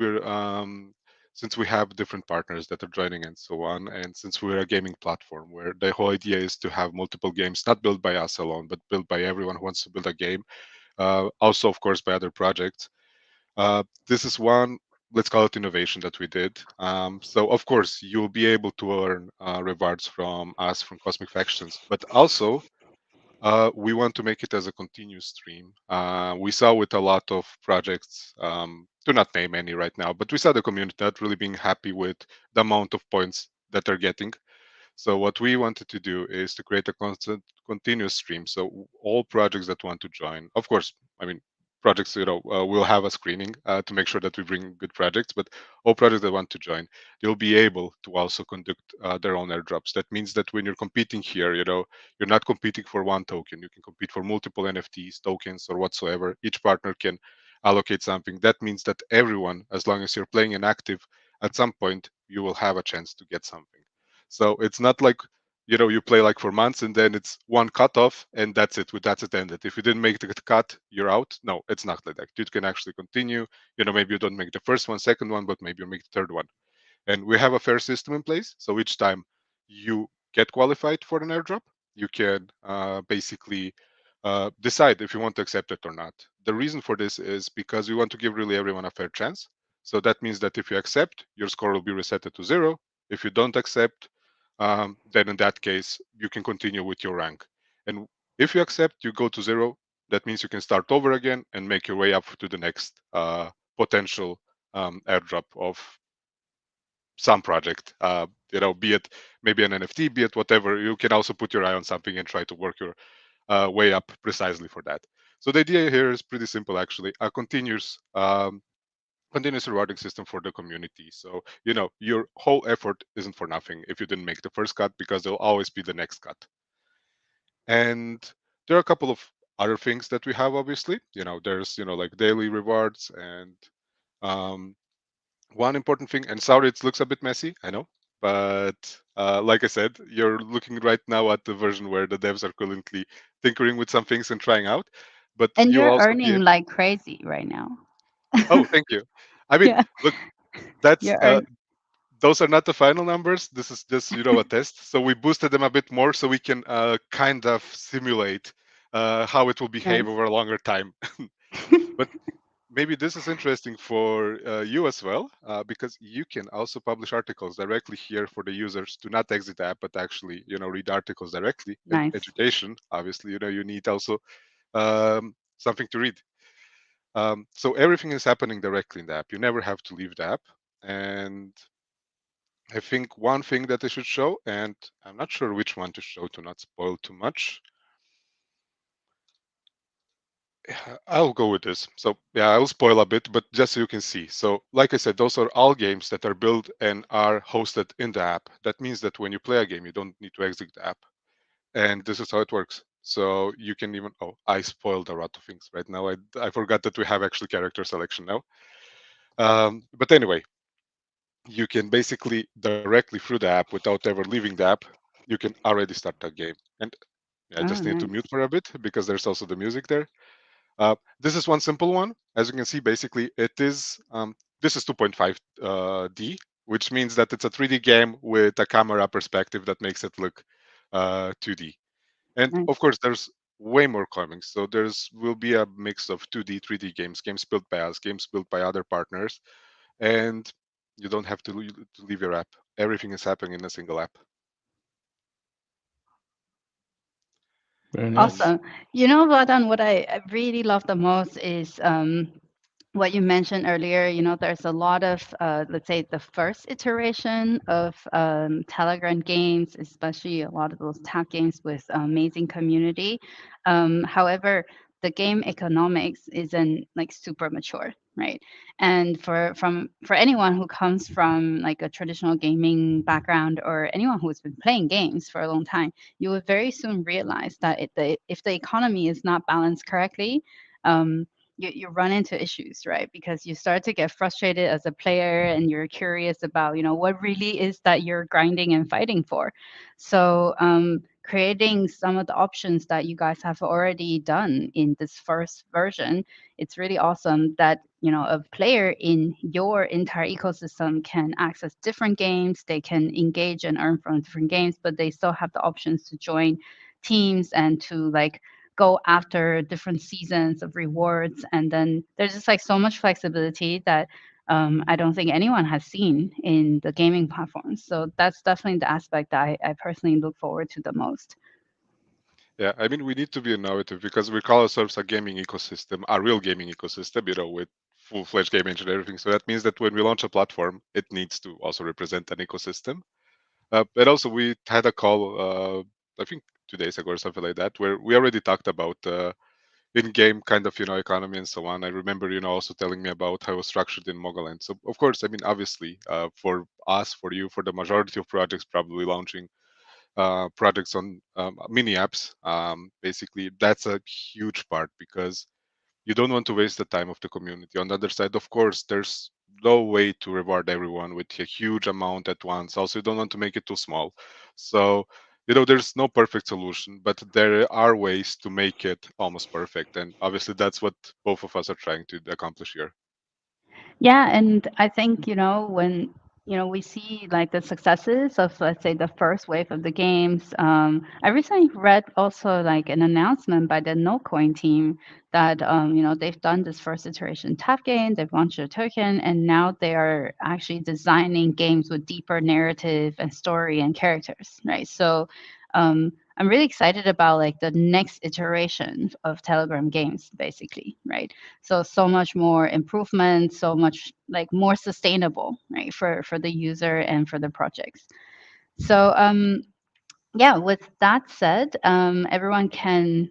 we have different partners that are joining and so on, and since we're a gaming platform where the whole idea is to have multiple games not built by us alone but built by everyone who wants to build a game, also of course by other projects, this is one, let's call it innovation that we did. So of course you'll be able to earn rewards from us from Cosmic Factions, but also we want to make it as a continuous stream. We saw with a lot of projects, do not name any right now, but we saw the community not really being happy with the amount of points that they're getting. So what we wanted to do is to create a constant, continuous stream. So all projects that want to join, of course, I mean, projects, will have a screening to make sure that we bring good projects, but all projects that want to join, they'll be able to also conduct their own airdrops. That means that when you're competing here, you're not competing for one token. You can compete for multiple NFTs, tokens, or whatsoever. Each partner can allocate something. That means that everyone, as long as you're playing and active, at some point, you will have a chance to get something. So it's not like you play like for months and then it's one cutoff and that's it. That's it ended. If you didn't make the cut, you're out. No, it's not like that. You can actually continue. Maybe you don't make the first one, second one, but maybe you make the third one. And we have a fair system in place. So each time you get qualified for an airdrop, you can basically decide if you want to accept it or not. The reason for this is because we want to give really everyone a fair chance. So that means that if you accept, your score will be reset to 0. If you don't accept, then in that case, you can continue with your rank. And if you accept, you go to 0. That means you can start over again and make your way up to the next potential airdrop of some project. Be it maybe an NFT, be it whatever. You can also put your eye on something and try to work your way up precisely for that. So the idea here is pretty simple, actually. A continuous rewarding system for the community. So your whole effort isn't for nothing if you didn't make the first cut, because there'll always be the next cut. And there are a couple of other things that we have, obviously. There's like daily rewards and um, one important thing. And sorry, it looks a bit messy, I know, but like I said, you're looking right now at the version where the devs are currently tinkering with some things and trying out. But And you'll you're also be earning able. like crazy right now. Oh, thank you. I mean, Yeah, look, that's you're earning. those are not the final numbers. This is just a test. So we boosted them a bit more so we can kind of simulate how it will behave Nice. over a longer time. But maybe this is interesting for you as well, because you can also publish articles directly here for the users to not exit the app, but actually read articles directly. And Nice. education, obviously, you need also something to read. So everything is happening directly in the app. You never have to leave the app. And I think one thing that I should show, and I'm not sure which one to show to not spoil too much. I'll go with this. So yeah, I'll spoil a bit, but just so you can see. So like I said, those are all games that are built and are hosted in the app. That means that when you play a game, you don't need to exit the app. And this is how it works. So you can even, oh, I spoiled a lot of things right now. I forgot that we have actually character selection now. But anyway, you can basically directly through the app without ever leaving the app, you can already start that game. And I Oh, just need to nice. mute for a bit because there's also the music there. This is one simple one. As you can see, basically it is, this is 2.5 D, which means that it's a 3D game with a camera perspective that makes it look 2D. And Nice. of course, there's way more coming. So there's will be a mix of 2D, 3D games, games built by us, games built by other partners, and you don't have to leave your app. Everything is happening in a single app. Very And nice. Awesome. You know, Vadan, what I really love the most is what you mentioned earlier. There's a lot of, let's say, the first iteration of Telegram games, especially a lot of those tap games with amazing community. However, the game economics isn't like super mature, right? And for anyone who comes from like a traditional gaming background, or anyone who's been playing games for a long time, you will very soon realize that if the economy is not balanced correctly, you run into issues, right? Because you start to get frustrated as a player, and you're curious about, what really is that you're grinding and fighting for. So creating some of the options that you guys have already done in this first version, it's really awesome that, a player in your entire ecosystem can access different games. They can engage and earn from different games, but they still have the options to join teams and to like go after different seasons of rewards. And then there's just like so much flexibility that I don't think anyone has seen in the gaming platforms. So that's definitely the aspect that I personally look forward to the most. yeah, I mean, we need to be innovative because we call ourselves a gaming ecosystem, a real gaming ecosystem, with full-fledged game engine and everything. So that means that when we launch a platform, it needs to also represent an ecosystem. But also, we had a call, I think 2 days ago or something like that, where we already talked about in-game kind of economy and so on. I remember also telling me about how it was structured in MogaLand. So of course, I mean, obviously, for us, for you, for the majority of projects probably launching projects on mini apps, basically that's a huge part because you don't want to waste the time of the community. On the other side, of course, there's no way to reward everyone with a huge amount at once. Also, you don't want to make it too small. So, there's no perfect solution, but there are ways to make it almost perfect. And obviously, that's what both of us are trying to accomplish here. Yeah, and I think, when we see like the successes of, let's say, the first wave of the games. I recently read also like an announcement by the NoCoin team that they've done this first iteration tap game, they've launched a token, and now they are actually designing games with deeper narrative and story and characters, right? So I'm really excited about like the next iteration of Telegram games, basically, right? So much more improvement, so much like more sustainable, right, for the user and for the projects. So yeah, with that said, everyone can,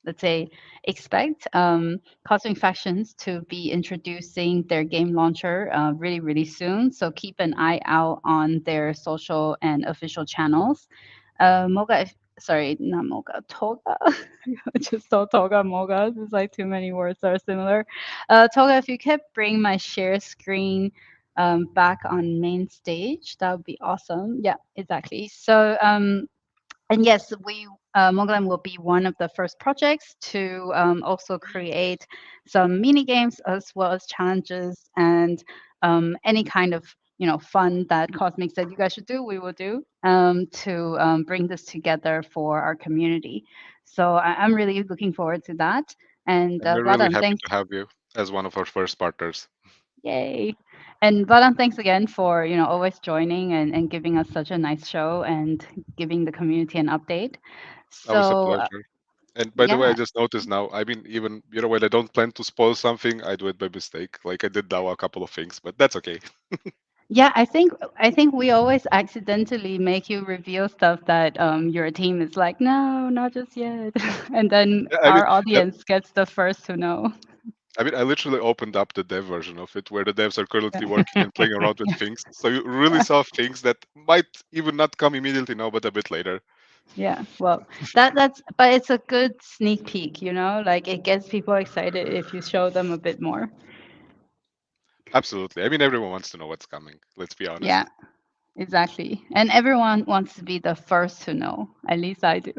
let's say, expect Cosmic Factions to be introducing their game launcher really, really soon. So keep an eye out on their social and official channels. Moga, sorry, not Moga, Toga. I just saw Toga, Moga. There's like too many words that are similar. Toga, if you could bring my share screen back on main stage, that would be awesome. Yeah, exactly. So and yes, we MogaLand will be one of the first projects to also create some mini games as well as challenges and any kind of fun that Cosmic said you guys should do, we will do to bring this together for our community. So I'm really looking forward to that. And And we're really Vladan, happy thanks. to have you as one of our first partners. Yay. And Vadan, thanks again for, always joining and giving us such a nice show and giving the community an update. Always a So, pleasure. And by the way, I yeah. just noticed now, I mean, even, when I don't plan to spoil something, I do it by mistake. Like I did now a couple of things, but that's okay. Yeah, I think we always accidentally make you reveal stuff that your team is like, no, not just yet. And then Yeah, our I, audience gets the first to know. I mean, I literally opened up the dev version of it where the devs are currently working and playing around with things. So you really saw things that might even not come immediately now, but a bit later. Yeah, well, that's but it's a good sneak peek, like it gets people excited if you show them a bit more. Absolutely. I mean, everyone wants to know what's coming. Let's be Yeah. honest. Exactly. And everyone wants to be the first to know. At least I do.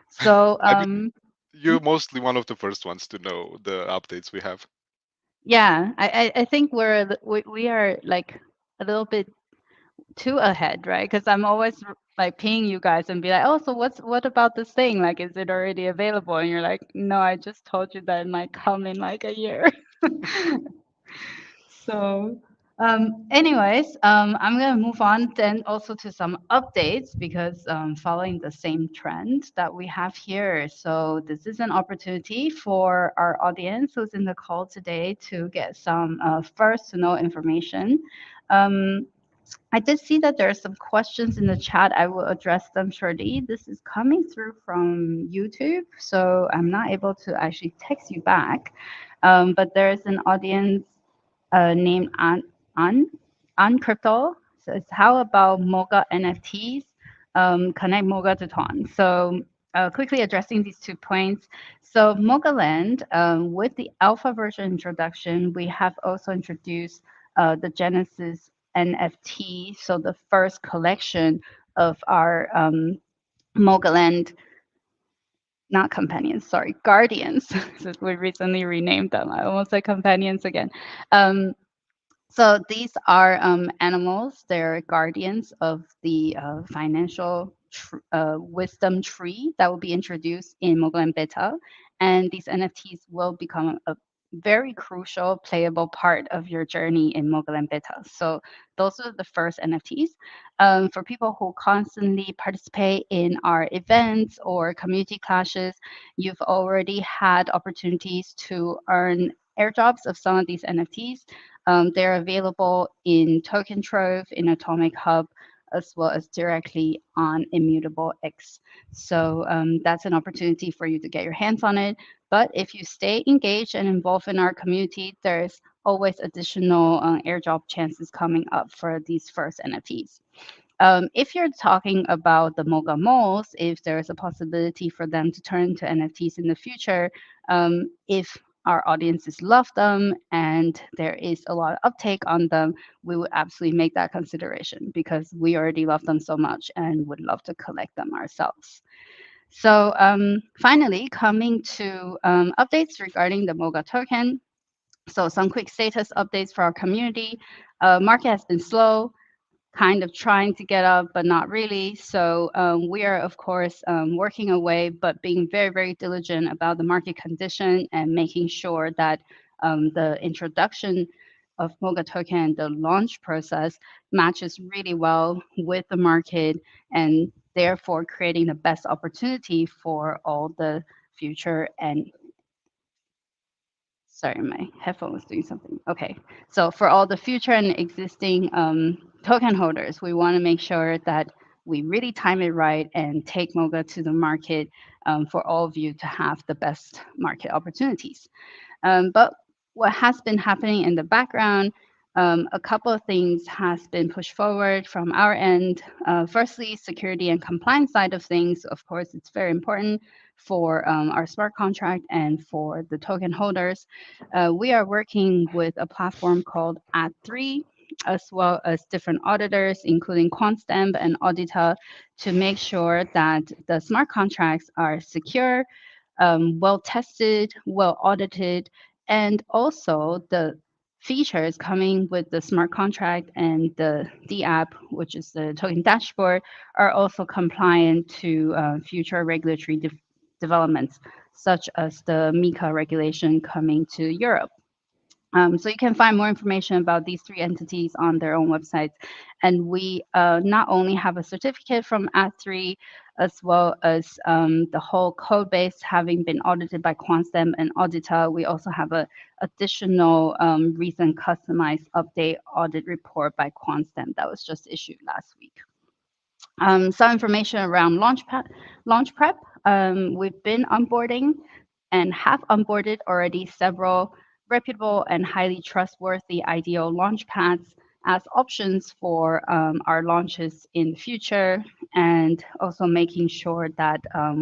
So, I mean, you're mostly one of the first ones to know the updates we have. yeah, I think we are like a little bit too ahead, right? Because I'm always like pinging you guys and be like, oh, so what about this thing? Like, is it already available? And you're like, no, I just told you that it might come in like a year. So, anyways, I'm gonna move on then also to some updates because following the same trend that we have here. So this is an opportunity for our audience who's in the call today to get some first to know information. Um, I did see that there are some questions in the chat. I will address them shortly. This is coming through from YouTube, so I'm not able to actually text you back. But there is an audience named An Crypto. Says, how about MOGA NFTs? Connect MOGA to Ton. So quickly addressing these 2 points. So MOGAland, with the alpha version introduction, we have also introduced the Genesis NFT. So the first collection of our MOGAland, not companions, sorry, guardians. Since we recently renamed them. I almost said companions again. So these are animals. They're guardians of the financial wisdom tree that will be introduced in MogaLand Beta. And these NFTs will become a very crucial playable part of your journey in MogaLand Beta. So those are the first NFTs. For people who constantly participate in our events or community clashes, you've already had opportunities to earn airdrops of some of these NFTs. They're available in Token Trove, in Atomic Hub, as well as directly on Immutable X. So that's an opportunity for you to get your hands on it. But if you stay engaged and involved in our community, there's always additional airdrop chances coming up for these first NFTs. If you're talking about the MogaMoles, if there's a possibility for them to turn into NFTs in the future, if our audiences love them and there is a lot of uptake on them, we would absolutely make that consideration because we already love them so much and would love to collect them ourselves. So finally, coming to updates regarding the MOGA token. So some quick status updates for our community. Market has been slow, kind of trying to get up, but not really. So we are, of course, working away, but being very, very diligent about the market condition and making sure that the introduction of MOGA token, the launch process matches really well with the market and therefore creating the best opportunity for all the future and sorry, my headphone was doing something. Okay, so for all the future and existing token holders, we want to make sure that we really time it right and take MOGA to the market for all of you to have the best market opportunities. But what has been happening in the background, a couple of things has been pushed forward from our end. Firstly, security and compliance side of things. Of course, it's very important for our smart contract and for the token holders. We are working with a platform called Ad3, as well as different auditors, including QuantStamp and Audita, to make sure that the smart contracts are secure, well tested, well audited, and also the features coming with the smart contract and the D app, which is the token dashboard, are also compliant to future regulatory developments, such as the MiCA regulation coming to Europe. So you can find more information about these three entities on their own websites. And we not only have a certificate from Ad3, as well as the whole code base having been audited by QuantStamp and Audita, we also have a additional recent customized update audit report by QuantStamp that was just issued last week. Some information around launch prep. We've been onboarding and have onboarded already several reputable and highly trustworthy ideal launch pads as options for our launches in the future, and also making sure that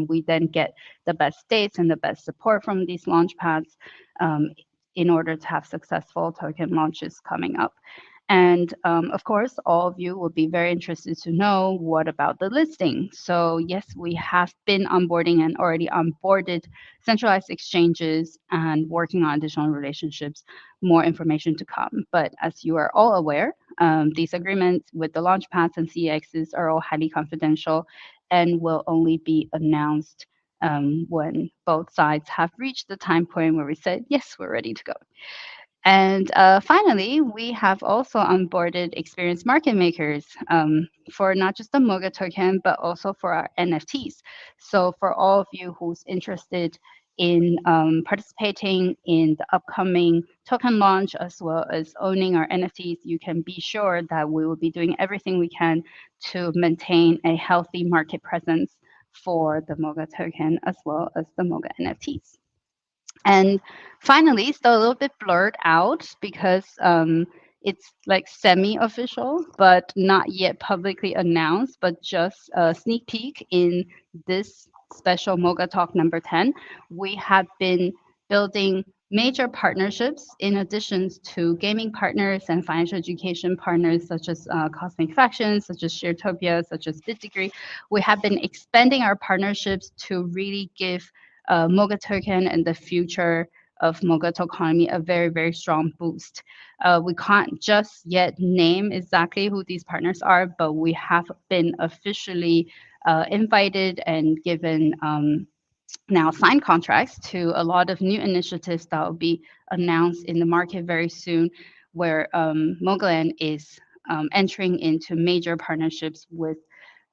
we then get the best dates and the best support from these launch pads in order to have successful token launches coming up. And of course, all of you will be very interested to know what about the listing. So yes, we have been onboarding and already onboarded centralized exchanges and working on additional relationships, more information to come. But as you are all aware, these agreements with the launchpads and CEXs are all highly confidential and will only be announced when both sides have reached the time point where we said, yes, we're ready to go. And finally, we have also onboarded experienced market makers for not just the MOGA token, but also for our NFTs. So for all of you who's interested in participating in the upcoming token launch, as well as owning our NFTs, you can be sure that we will be doing everything we can to maintain a healthy market presence for the MOGA token, as well as the MOGA NFTs. And finally, still a little bit blurred out because it's like semi-official, but not yet publicly announced, but just a sneak peek in this special MOGA Talk number 10. We have been building major partnerships in addition to gaming partners and financial education partners such as Cosmic Factions, such as Sharetopia, such as BitDegree. We have been expanding our partnerships to really give MOGA token and the future of MOGA tokenomics a very, very strong boost. We can't just yet name exactly who these partners are, but we have been officially invited and given now signed contracts to a lot of new initiatives that will be announced in the market very soon, where MogaLand is entering into major partnerships with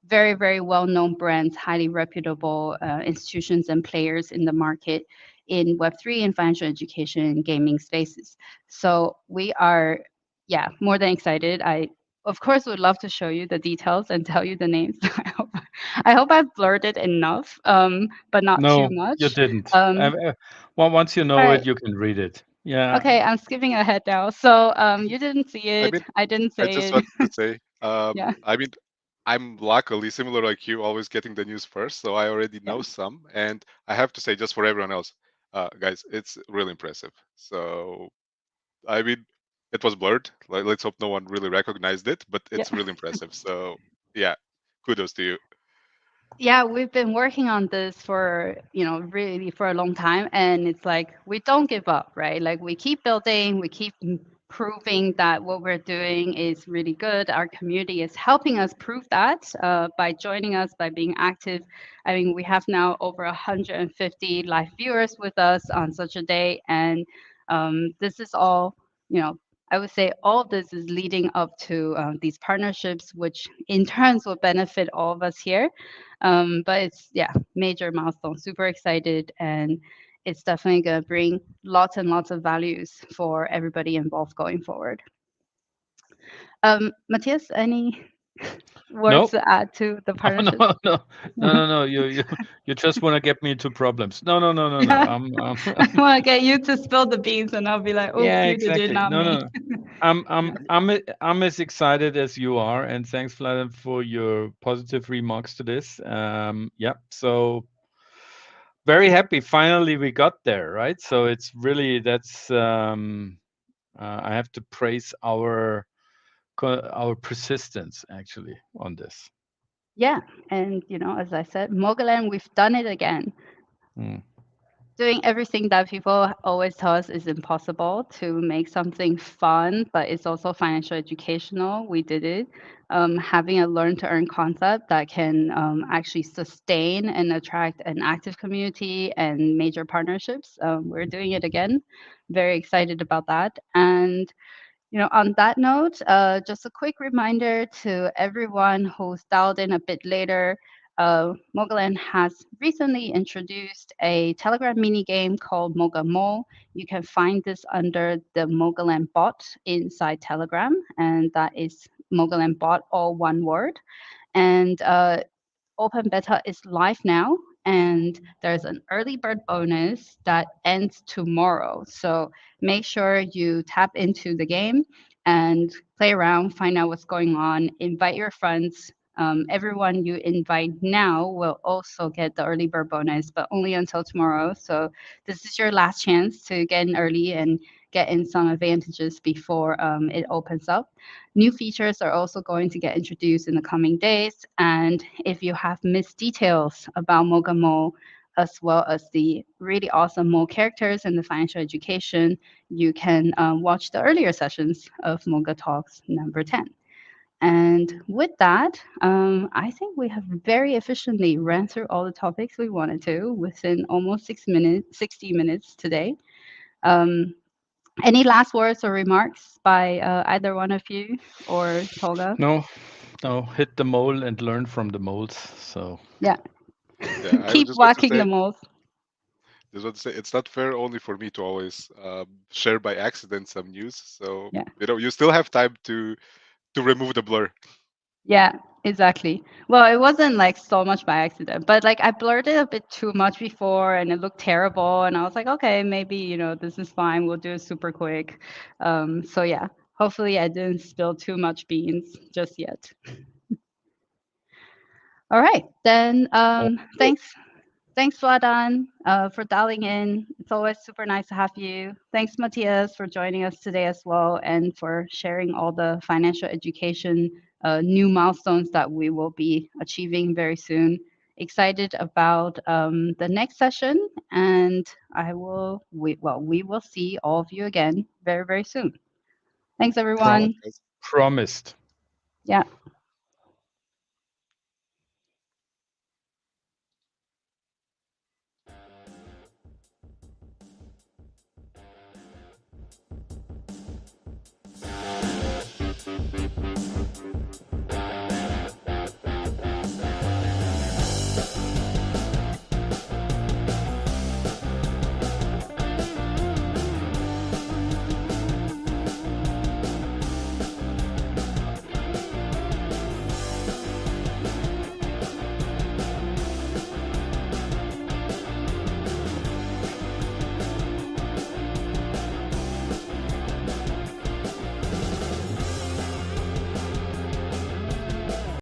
very, very well-known brands, highly reputable institutions and players in the market in Web3 and financial education and gaming spaces. So we are, yeah, more than excited. I, of course, would love to show you the details and tell you the names. I hope I've blurred it enough, but not too No, much. you didn't. Um, Well, once you all know right. it, you can read it. Yeah. Okay, I'm skipping ahead now. So you didn't see I it. mean, I didn't I say just it. wanted to say, Yeah. I mean, I'm luckily similar like you, always getting the news first, so I already Yeah. know some. And I have to say, just for everyone else, guys, it's really impressive. So, I mean, it was blurred. Let's hope no one really recognized it, but Yeah. it's really impressive. So, yeah, kudos to you. Yeah, we've been working on this for, really for a long time. And it's like, we don't give up, right? Like we keep building, we keep proving that what we're doing is really good. Our community is helping us prove that by joining us, by being active. I mean, we have now over 150 live viewers with us on such a day. And this is all, I would say all of this is leading up to these partnerships, which in turns will benefit all of us here. But it's, yeah, major milestone. Super excited, and it's definitely going to bring lots and lots of values for everybody involved going forward. Matthias, any words No, to add to the no, partnership? no, no, no, no, no. You just want to get me into problems. No, no, no, no, no. Yeah, I want to get you to spill the beans, and I'll be like, "Oops, Yeah, you did it, exactly. not No, me." no. I'm as excited as you are, and thanks, Vlad, for your positive remarks to this. Yeah, so very happy. Finally, we got there, right? So it's really that's I have to praise our persistence actually on this. Yeah, and as I said, Mogaland, we've done it again. Mm. Doing everything that people always tell us is impossible to make something fun, but it's also financial educational. We did it. Having a learn to earn concept that can actually sustain and attract an active community and major partnerships. We're doing it again. Very excited about that. And on that note, just a quick reminder to everyone who's dialed in a bit later. Mogaland has recently introduced a Telegram mini game called MogaMole. You can find this under the Mogaland bot inside Telegram, and that is Mogaland bot, all one word. And open beta is live now, and there's an early bird bonus that ends tomorrow. So make sure you tap into the game and play around, find out what's going on, invite your friends. Everyone you invite now will also get the early bird bonus, but only until tomorrow. So this is your last chance to get in early and get in some advantages before it opens up. New features are also going to get introduced in the coming days. And if you have missed details about MogaMole, as well as the really awesome mole characters and the financial education, you can watch the earlier sessions of MogaTalks number 10. And with that, I think we have very efficiently ran through all the topics we wanted to within almost 6 minutes, 60 minutes today. Um, any last words or remarks by either one of you or Tolga? No, no, hit the mole and learn from the moles. So Yeah. Yeah, I would Keep just want to whacking say, the moles. it's not fair only for me to always share by accident some news. So Yeah. you still have time to remove the blur. Yeah, exactly. Well, it wasn't like so much by accident, but like I blurred it a bit too much before and it looked terrible. And I was like, okay, maybe, this is fine. We'll do it super quick. So yeah, hopefully I didn't spill too much beans just yet. All right, then all good. thanks. Thanks, Vladan, for dialing in. It's always super nice to have you. Thanks, Matthias, for joining us today as well and for sharing all the financial education new milestones that we will be achieving very soon. Excited about the next session, and we will see all of you again very, very soon. Thanks, Prom- everyone. Guys. promised. Yeah.